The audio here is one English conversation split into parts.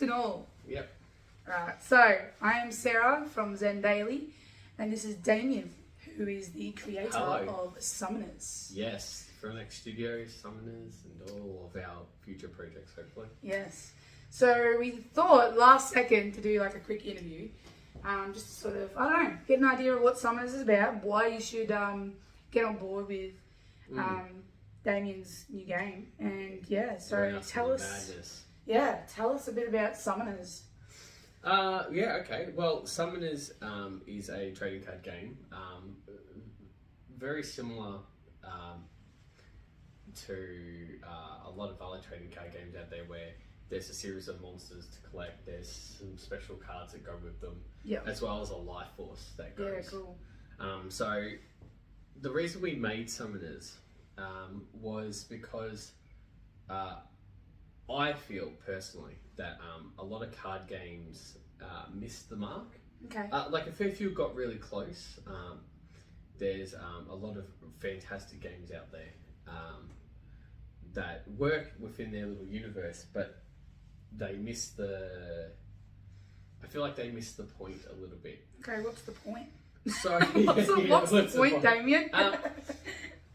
script and all. Yep. Right, so I am Sarah from Zendaily, and this is Damian, who is the creator of Summoners. Yes, Frill Neck Studios, Summoners, and all of our future projects, hopefully. Yes. So we thought last second to do like a quick interview, just to sort of, I don't know, get an idea of what Summoners is about, why you should get on board with Damian's new game, and yeah, so tell us a bit about Summoners. Okay. Well, Summoners is a trading card game, very similar to a lot of other trading card games out there where there's a series of monsters to collect, there's some special cards that go with them, as well as a life force that goes. Yeah, cool. So the reason we made Summoners was because I feel personally that a lot of card games missed the mark. Okay. Like a fair few got really close. There's a lot of fantastic games out there that work within their little universe, but they miss the. I feel like they missed the point a little bit. Okay, what's the point? So what's the point, Damian?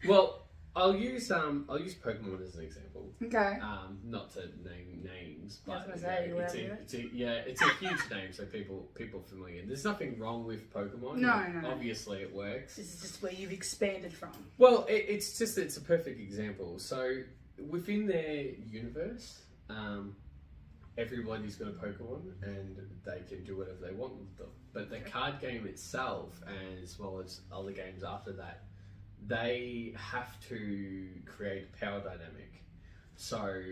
Well, I'll use Pokemon as an example. Okay. Not to name names, but I was gonna say, it's a huge name, so people familiar. There's nothing wrong with Pokemon. No. Obviously, it works. This is just where you've expanded from. Well, it's a perfect example. So within their universe, everybody's got a Pokemon, and they can do whatever they want with them. But the card game itself, as well as other games after that, they have to create a power dynamic. So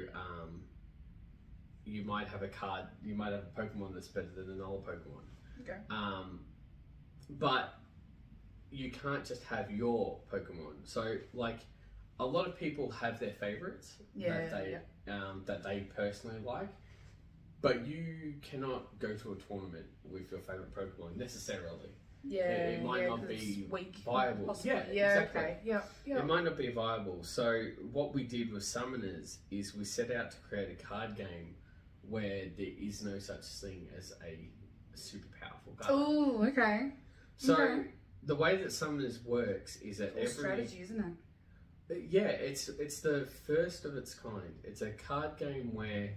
you might have a Pokemon that's better than another Pokemon. Okay. But you can't just have your Pokemon. So like a lot of people have their favorites that they personally like. But you cannot go to a tournament with your favorite Pokemon necessarily. Yeah, it might not be viable. Possibly. Exactly. Okay. Yeah. It might not be viable. So what we did with Summoners is we set out to create a card game where there is no such thing as a super powerful card. Oh, okay. So the way that Summoners works is that it's strategy, isn't it? Yeah, it's the first of its kind. It's a card game where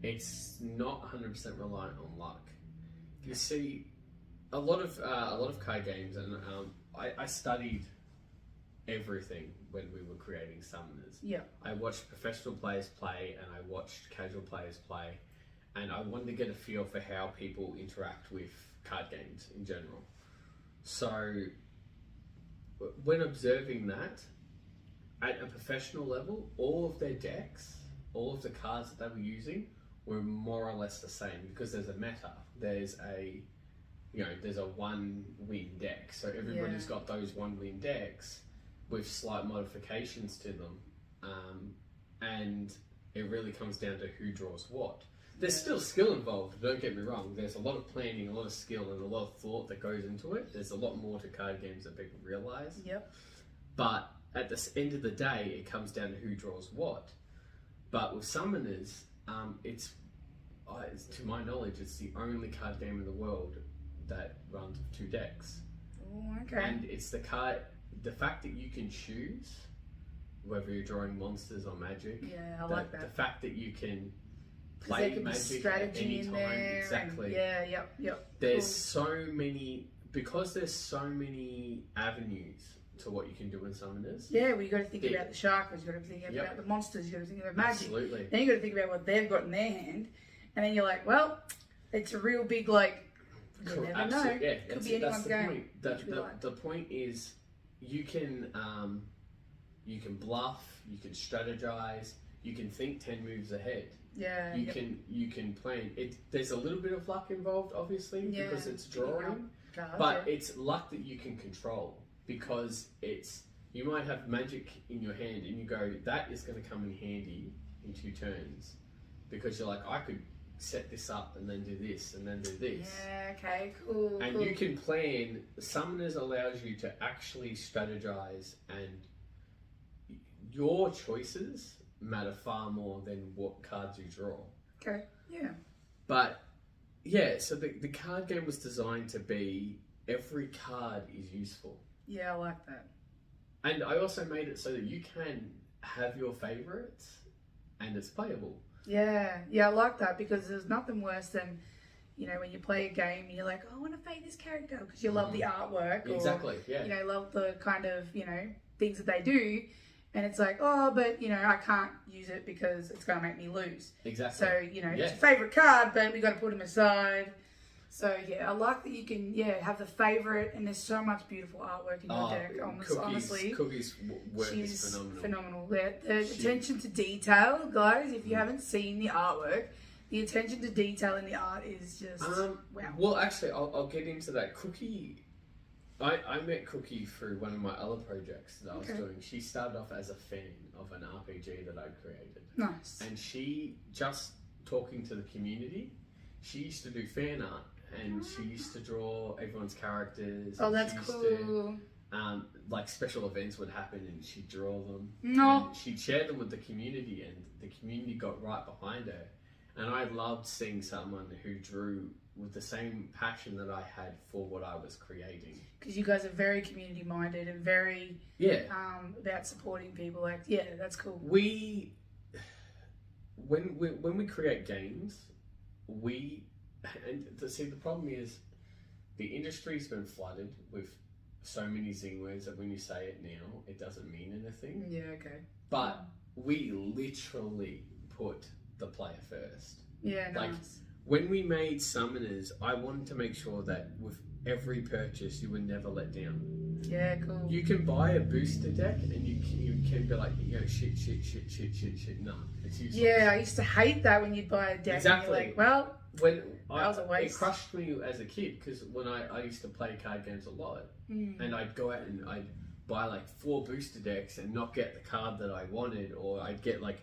it's not 100% reliant on luck. You see, a lot of card games, and I studied everything when we were creating Summoners. Yeah. I watched professional players play, and I watched casual players play, and I wanted to get a feel for how people interact with card games in general. So, when observing that, at a professional level, all of their decks, all of the cards that they were using, were more or less the same because there's a meta. There's a one-win deck. So everybody's got those one-win decks with slight modifications to them. And it really comes down to who draws what. There's still skill involved, don't get me wrong. There's a lot of planning, a lot of skill, and a lot of thought that goes into it. There's a lot more to card games than people realise. Yep. But at the end of the day, it comes down to who draws what. But with Summoners, to my knowledge, it's the only card game in the world that runs with 2 decks. Oh, okay. And it's the fact that you can choose whether you're drawing monsters or magic. Yeah, I like that. The fact that you can play there magic at any time. there, Exactly. Yep. There's so many avenues to what you can do in Summoners. Yeah, well, you got to think about the chakras, you got to think about the monsters, you got to think about magic. Absolutely. Then you got to think about what they've got in their hand, and then you're like, well, it's a real big you never know. Yeah, could be anyone's game. The point is, you can bluff, you can strategize, you can think 10 moves ahead. Yeah. You can plan. There's a little bit of luck involved, obviously, because it's drawing, but it's luck that you can control because you might have magic in your hand and you go, that is going to come in handy in 2 turns because you're like, I could set this up and then do this and then do this. Yeah, okay, cool. And you can plan. Summoners allows you to actually strategize, and your choices matter far more than what cards you draw. Okay, yeah. But yeah, so the card game was designed to be every card is useful. Yeah, I like that. And I also made it so that you can have your favorites and it's playable. Yeah, I like that because there's nothing worse than, you know, when you play a game and you're like, oh, I want to fade this character because you love the artwork. Exactly, yeah. You know, love the kind of, you know, things that they do. And it's like, oh, but, you know, I can't use it because it's going to make me lose. Exactly. So, you know, it's your favourite card, but we got to put them aside. So, yeah, I like that you can, have the favourite, and there's so much beautiful artwork in your deck, honestly. Cookies' work is phenomenal. The attention to detail, guys, if you haven't seen the artwork, the attention to detail in the art is just, wow. Well, actually, I'll get into that. Cookie, I met Cookie through one of my other projects that I was doing. She started off as a fan of an RPG that I created. Nice. And she, just talking to the community, she used to do fan art. And she used to draw everyone's characters. Oh, that's cool. Like special events would happen and she'd draw them. No. And she'd share them with the community and the community got right behind her. And I loved seeing someone who drew with the same passion that I had for what I was creating. Because you guys are very community minded and very about supporting people. Like, yeah, that's cool. When we create games, and see, the problem is the industry's been flooded with so many zing words that when you say it now, it doesn't mean anything. Yeah, okay. But we literally put the player first. Yeah, nice. Like, when we made Summoners, I wanted to make sure that with every purchase, you were never let down. Yeah, cool. You can buy a booster deck and you can be like, shit. No, it's useless. Yeah, I used to hate that when you'd buy a deck. Exactly. And you're like, well, that was a waste. It crushed me as a kid because when I used to play card games a lot, and I'd go out and I'd buy like 4 booster decks and not get the card that I wanted, or I'd get like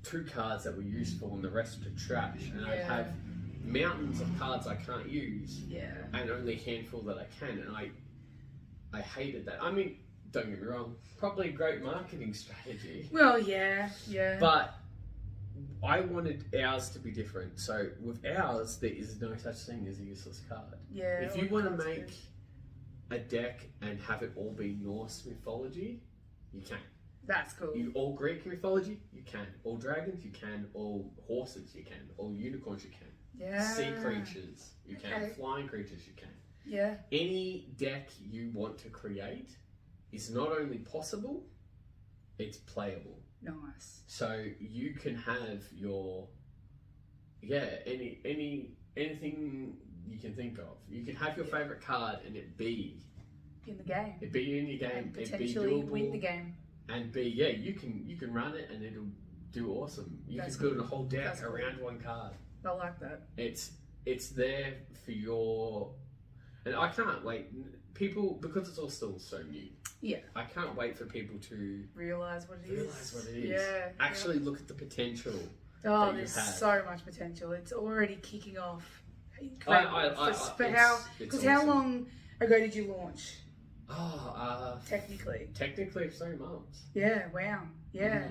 2 cards that were useful and the rest were trash, and I'd have mountains of cards I can't use, and only a handful that I can, and I hated that. I mean, don't get me wrong, probably a great marketing strategy. Well, yeah. But I wanted ours to be different. So with ours, there is no such thing as a useless card. Yeah. If you want to make a deck and have it all be Norse mythology, you can. That's cool. All Greek mythology, you can. All dragons, you can. All horses, you can. All unicorns, you can. Yeah. Sea creatures, you can. Flying creatures, you can. Yeah. Any deck you want to create is not only possible, it's playable. Nice. So you can have your anything you can think of. You can have your favorite card and it be in the game. It be in your game. And potentially win the game. And you can run it and it'll do awesome. You can build a whole deck around one card. I like that. It's there for your, and I can't wait. People, because it's all still so new. Yeah. I can't wait for people to realise what it is. Yeah. Actually look at the potential. Oh, there's so much potential. It's already kicking off. How long ago did you launch? Technically 3 months. Yeah, wow. Yeah.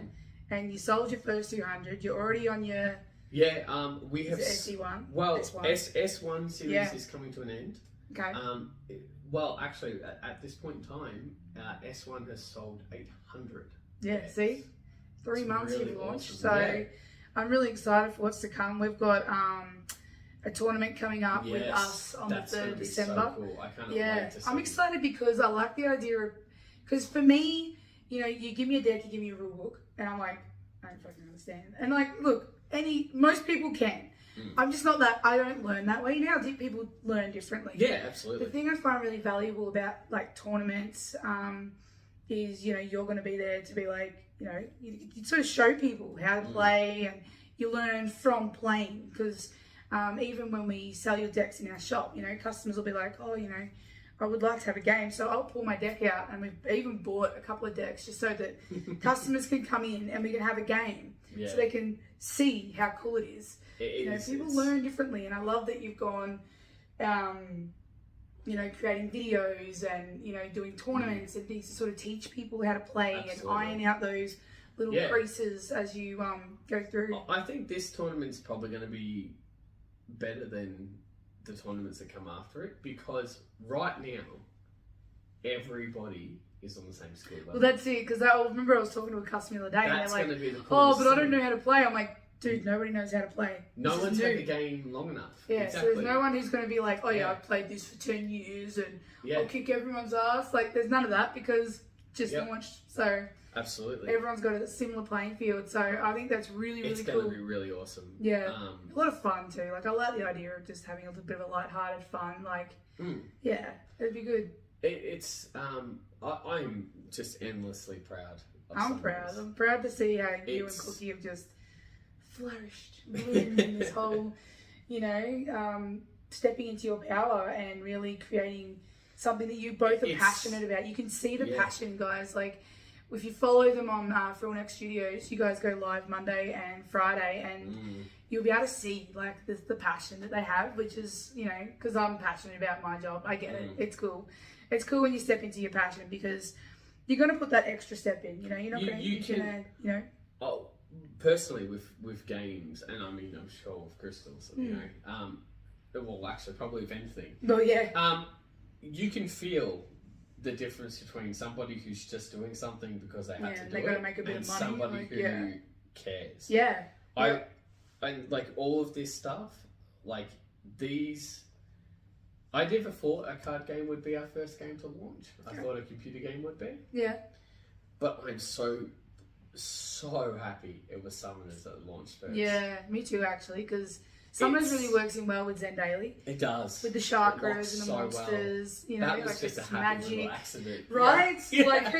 And you sold your first 200. You're already on your... Yeah, we have... SC1? Well, S1? S1 series is coming to an end. Okay. Well, actually, at this point in time, S1 has sold 800. Yeah, decks. see? 3 months really you've launched. awesome. So I'm really excited for what's to come. We've got a tournament coming up with us on the 3rd of December. So cool. I can't wait to see. I'm excited because I like the idea of... Because for me, you give me a deck, you give me a rule book, and I'm like, I don't fucking understand. And like, look, most people can. I'm just not that. I don't learn that way. Now people learn differently. Yeah, absolutely. The thing I find really valuable about like tournaments is you're going to be there to be like you sort of show people how to play, and you learn from playing. Because even when we sell your decks in our shop, customers will be like, oh, I would like to have a game, so I'll pull my deck out, and we've even bought a couple of decks just so that customers can come in and we can have a game, so they can see how cool it is. People learn differently, and I love that you've gone, creating videos and doing tournaments and things to sort of teach people how to play and iron out those little creases as you go through. I think this tournament's probably going to be better than the tournaments that come after it, because right now everybody is on the same skill level. Well, that's it, because I remember I was talking to a customer the other day, That's and they're going to like, be the "Oh, coolest but I don't thing. know how to play." I'm like, "Dude, nobody knows how to play. No This is one's new." had the game long enough. Yeah, Exactly. so there's no one who's going to be like, "Oh yeah, Yeah. I've played this for 10 years and Yeah, I'll kick everyone's ass." Like, there's none of that, because just Yep. launched, so absolutely. everyone's got a similar playing field. So I think that's really, really It's cool. going to be really awesome. Yeah. A lot of fun too. Like, I like the idea of just having a little bit of a light-hearted fun. Like, yeah, it'd be good. I'm just endlessly proud. I'm proud. I'm proud to see how you and Cookie have just flourished, bloomed in this whole, stepping into your power and really creating something that you both are passionate about. You can see the passion, guys. Like, if you follow them on Frill Neck Studios, you guys go live Monday and Friday, and you'll be able to see like the passion that they have, which is, because I'm passionate about my job. I get it. It's cool. It's cool when you step into your passion, because you're going to put that extra step in. You're not going to, Oh, personally, with games, and I mean, I'm sure with crystals, well, actually, probably with anything. Well, yeah. You can feel the difference between somebody who's just doing something because they have to do they it, gotta make a bit and of money, somebody like, who cares. Yeah. And like all of this stuff, like these, I never thought a card game would be our first game to launch. I thought a computer game would be. Yeah. But I'm so happy it was Summoners that launched first. Yeah, me too, actually, because Summoners really works in well with Zendaily. It does. With the chakras and the monsters, well. That was like just it's a happy magic. little accident. Right? Yeah. Like,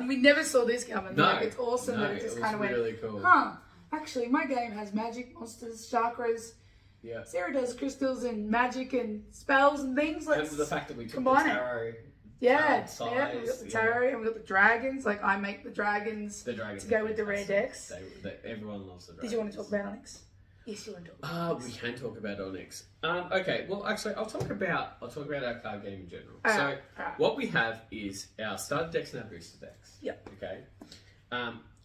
we never saw this coming. No. Like, it's awesome that it just kind of really went, cool. actually, my game has magic, monsters, chakras. Yeah. Sarah does crystals and magic and spells and things. Like, And the fact that we took combine the it. tarot. Yeah, we size, got the tarot and we got the dragons. Like, I make the dragons to go with the rare decks. Everyone loves the dragons. Did you want to talk about Onyx? Yes, you want to talk about Onyx. We can talk about Onyx. Okay, well, actually, I'll talk about our card game in general. Alright. What we have is our starter decks and our booster decks. Yep. Okay.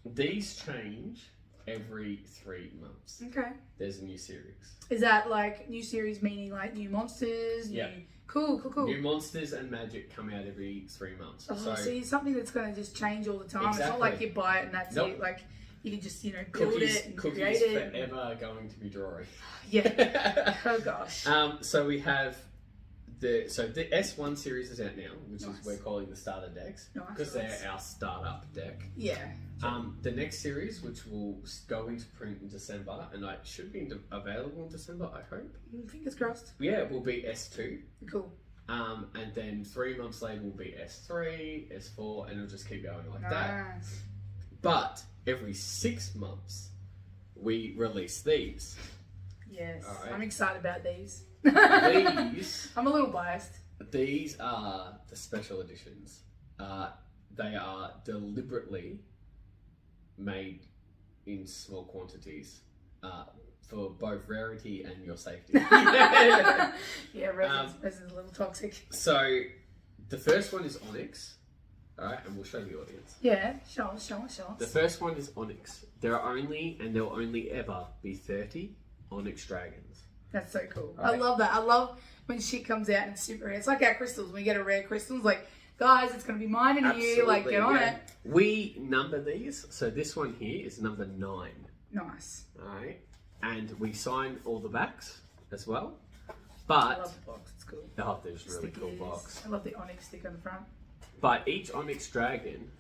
These change every 3 months. Okay. There's a new series. Is that like new series, meaning like new monsters? Yeah. Cool. New monsters and magic come out every 3 months. Oh, so it's something that's going to just change all the time. Exactly. It's not like you buy it and that's Nope. it. Like, you can just, build Cookies, it and Cookies create it. forever going to be drawing. Yeah. Oh, gosh. So we have the S1 series is out now, which Nice. is we're calling the starter decks because Nice. they're our startup deck. Yeah. The next series, which will go into print in December, and it should be available in December, I hope. Fingers crossed. Yeah, it will be S2. Cool. And then 3 months later will be S3, S4, and it'll just keep going like that. Nice. But every 6 months, we release these. Yes. Alright. I'm excited about these. These I'm a little biased. These are the special editions. They are deliberately made in small quantities for both rarity and your safety. Yeah, resin's a little toxic. So, the first one is Onyx. Alright, and we'll show the audience. Yeah, show us. The first one is Onyx. There will only ever be 30 Onyx dragons. That's so cool. Right. I love that. I love when shit comes out and it's super rare. It's like our crystals. When we get a rare crystal, it's like, guys, it's going to be mine in a year. Like, get on it. We number these. So this one here is number 9. Nice. Alright. And we sign all the backs as well. But I love the box. It's cool. oh, there's a really Stickers. cool box. I love the Onyx stick on the front. But each Onyx dragon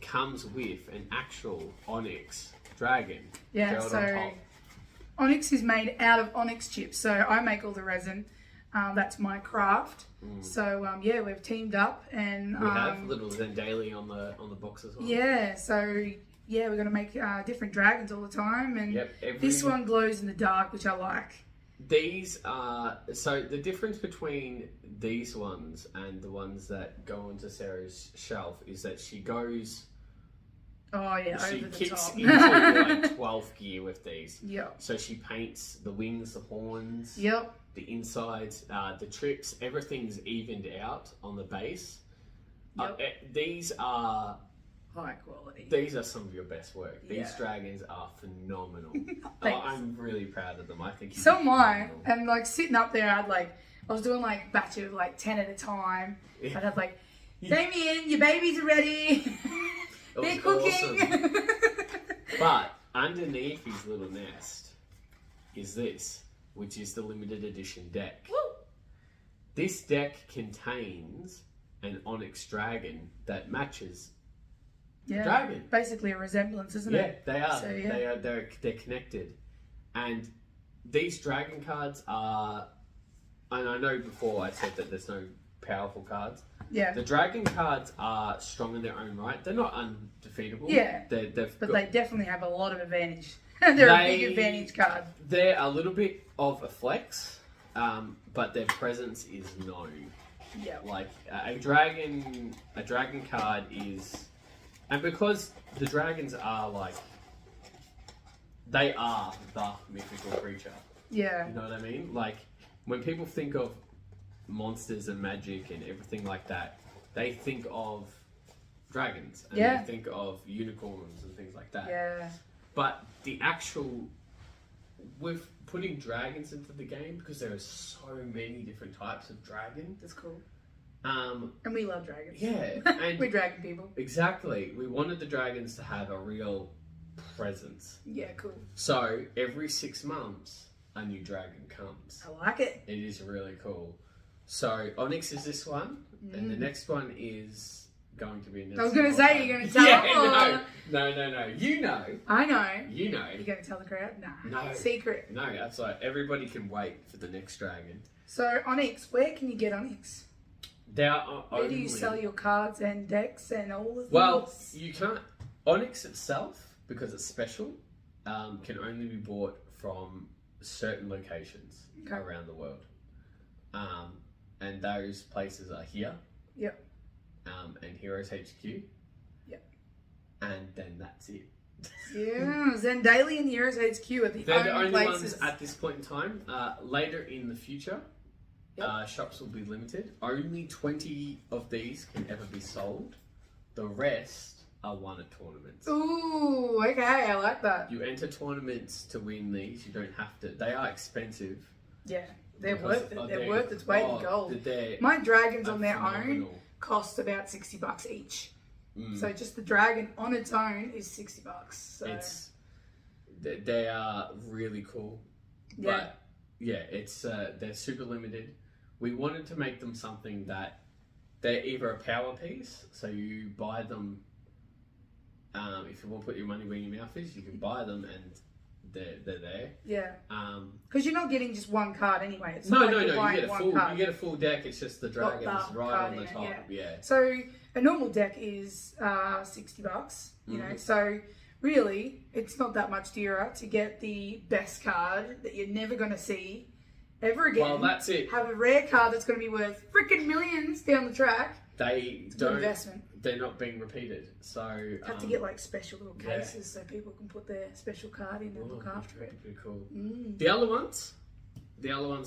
comes with an actual Onyx dragon. Yeah, gelled on so top. Onyx is made out of Onyx chips. So I make all the resin. That's my craft. So we've teamed up and We have little Zendaily on the box as well. Yeah, so we're gonna make different dragons all the time, and Yep, this one glows in the dark, which I like. These are so the difference between these ones and the ones that go onto Sarah's shelf is that she goes. Oh yeah, She over the kicks top. into like 12th gear with these. Yep. So she paints the wings, the horns, Yep. the insides, the trips. Everything's evened out on the base. Yep. These are high quality. These are some of your best work. These Yeah. dragons are phenomenal. Thanks. I'm really proud of them. I think So am I. And like sitting up there, I was doing like batches of like 10 at a time. Yeah. I'd have like, Damian, your babies are ready. They're cooking. Awesome. But underneath his little nest is this, which is the limited edition deck. Woo. This deck contains an onyx dragon that matches Yeah, dragon. basically a resemblance, isn't Yeah, it? they are. So, yeah. They're connected, and these dragon cards are. And I know before I said that there's no powerful cards. Yeah. The dragon cards are strong in their own right. They're not undefeatable. Yeah. But They definitely have a lot of advantage. They're a big advantage card. They're a little bit of a flex, but their presence is known. Yeah. Like a dragon card is, and because the dragons are like, they are the mythical creature. Yeah. You know what I mean? Like when people think of monsters and magic and everything like that, they think of dragons and Yeah. they think of unicorns and things like that. Yeah. But the actual, with putting dragons into the game, because there are so many different types of dragon. That's cool. And we love dragons. Yeah, and we're dragon people. Exactly. We wanted the dragons to have a real presence. Yeah, cool. So every 6 months, a new dragon comes. I like it. It is really cool. So Onyx is this one, and the next one is going to be announced. I was going to say, you're going to tell them. No. You know. I know. You know. You're going to tell the crowd? Nah. No. Secret. No, that's like everybody can wait for the next dragon. So Onyx, where can you get Onyx? There are Where do you sell your cards and decks and all the things? Well, you can't. Onyx itself, because it's special, can only be bought from certain locations around the world. And those places are here. Yep. And Heroes HQ. Yep. And then that's it. Yeah, Zendaily and Heroes HQ are They're the only places. ones at this point in time. Later in the future, shops will be limited. Only 20 of these can ever be sold. The rest are won at tournaments. Ooh, okay, I like that. You enter tournaments to win these. You don't have to. They are expensive. Yeah, they're worth it. They're worth its weight in gold. They're My dragons on their phenomenal. own cost about $60 each. Mm. So just the dragon on its own is $60. So They are really cool. yeah, But yeah, it's they're super limited. We wanted to make them something that they're either a power piece, so you buy them. If you want to put your money where your mouth is, you can buy them and they're there. yeah. Because you're not getting just one card anyway. It's no. not like You you're buying get a one full. card. You get a full deck. It's just the Got dragons the right card on the in it, top. Yeah. So a normal deck is $60. You know, so really it's not that much dearer to get the best card that you're never going to see ever again. Well, that's it. Have a rare card that's going to be worth freaking millions down the track. They It's a don't. good investment. They're not being repeated. So Have to get like special little cases so people can put their special card in and look after it. Pretty cool. Mm. The other ones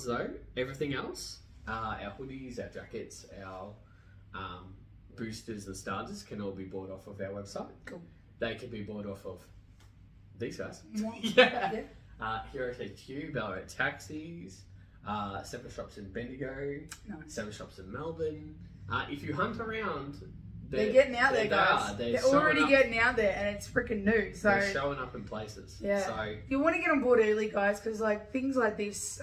though, everything else, our hoodies, our jackets, our boosters and starters can all be bought off of our website. Cool. They can be bought off of these guys. Yeah. Heroes HQ, Ballarat Taxis, 7 shops in Bendigo, Nice. 7 shops in Melbourne. If you hunt around, They're getting out there, guys. They're They're showing already up. getting out there, and it's freaking new. So They're showing up in places. yeah, So you want to get on board early, guys, because like things like this,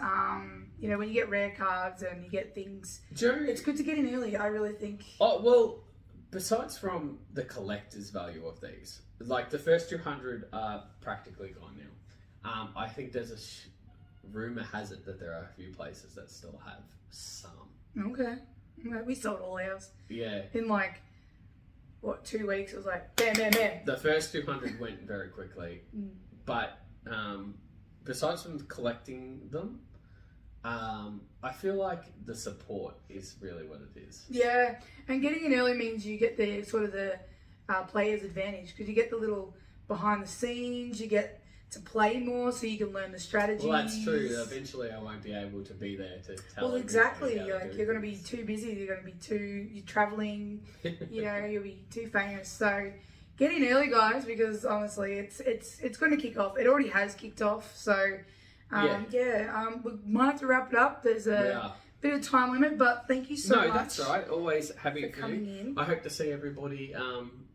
you know, when you get rare cards and you get things, it's good to get in early. I really think. Oh well, besides from the collector's value of these, like the first 200 are practically gone now. I think there's a rumor has it that there are a few places that still have some. Okay. We sold all ours Yeah. in like what 2 weeks. It was like bam, bam, bam. The first 200 went very quickly, but besides from collecting them, I feel like the support is really what it is. Yeah, and getting in early means you get the sort of the player's advantage because you get the little behind the scenes. You get to play more, so you can learn the strategies. Well, that's true. Eventually, I won't be able to be there to tell. Well, exactly. everybody how to Like do you're going to be things. too busy. You're going to be you're traveling. You know, you'll be too famous. So get in early, guys, because honestly, it's going to kick off. It already has kicked off, so we might have to wrap it up. There's a bit of time limit, but thank you so much. No, that's all right. Always happy for coming in. I hope to see everybody.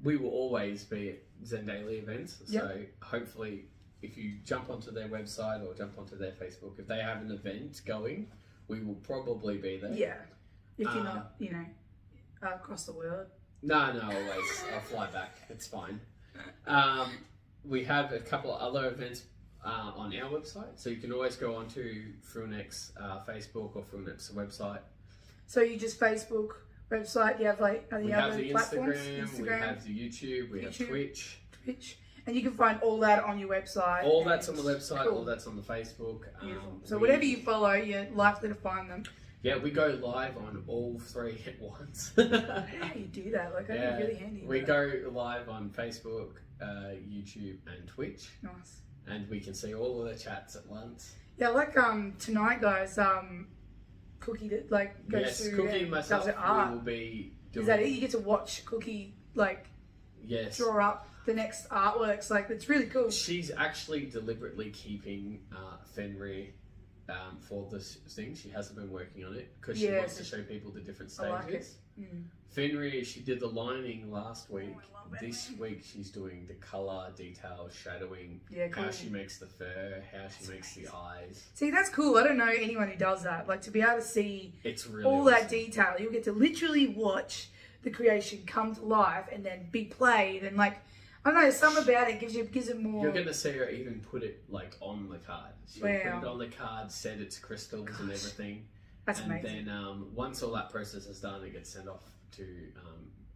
We will always be at Zendaily events, so hopefully, if you jump onto their website or jump onto their Facebook, if they have an event going, we will probably be there. Yeah, if you're not, across the world. No, always. I'll fly back. It's fine. We have a couple of other events on our website, so you can always go onto Frill Neck's Facebook or Frill Neck's website. So you just Facebook, website, you have like we the have other the platforms? Instagram, we have the YouTube, we have Twitch. And you can find all that on your website. All that's on the website, all that's on the Facebook. Beautiful. So whatever you follow, you're likely to find them. Yeah, we go live on all three at once. How do you do that? Like, that'd be really handy. We go live on Facebook, YouTube, and Twitch. Nice. And we can see all of the chats at once. Yeah, like tonight, guys. Cookie that goes through. Cookie and myself, does art. we will be doing. Is that it? You get to watch Cookie draw up the next artworks. Like, it's really cool. She's actually deliberately keeping Fenrir for this thing. She hasn't been working on it because she wants to show people the different stages. I like it. Fenrir, she did the lining last week. This week she's doing the colour, detail, shadowing, how she makes the fur, how she makes the eyes. See, that's cool. I don't know anyone who does that. Like, to be able to see all that detail, you'll get to literally watch the creation come to life and then be played. And I don't know, something about it gives it more. You're going to see her even put it on the card. She'll put it on the card, set its crystals and everything. That's amazing. And then once all that process is done, it gets sent off to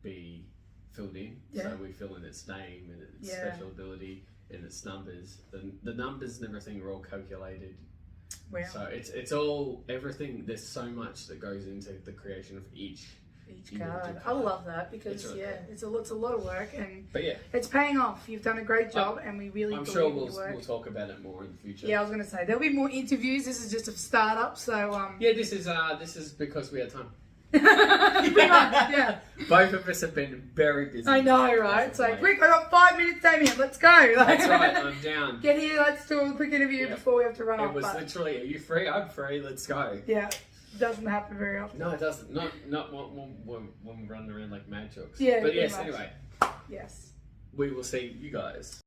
be filled in. So we fill in its name and its special ability and its numbers. The numbers and everything are all calculated. Wow. So it's all everything. There's so much that goes into the creation of each card. I love that because it's a lot of work, but it's paying off. You've done a great job, and we really. I'm sure we'll talk about it more in the future. Yeah, I was going to say there'll be more interviews. This is just a startup, so this is because we had time. Pretty much, yeah. Both of us have been very busy. I know, right? It's like, quick, I got 5 minutes, Damian, let's go. That's right, I'm down. Get here, let's do a quick interview before we have to run off. It was literally, are you free? I'm free, let's go. Yeah, doesn't happen very often. No, it doesn't. Not when we're running around like mad jokes. Yeah, but yes, anyway. Yes. We will see you guys.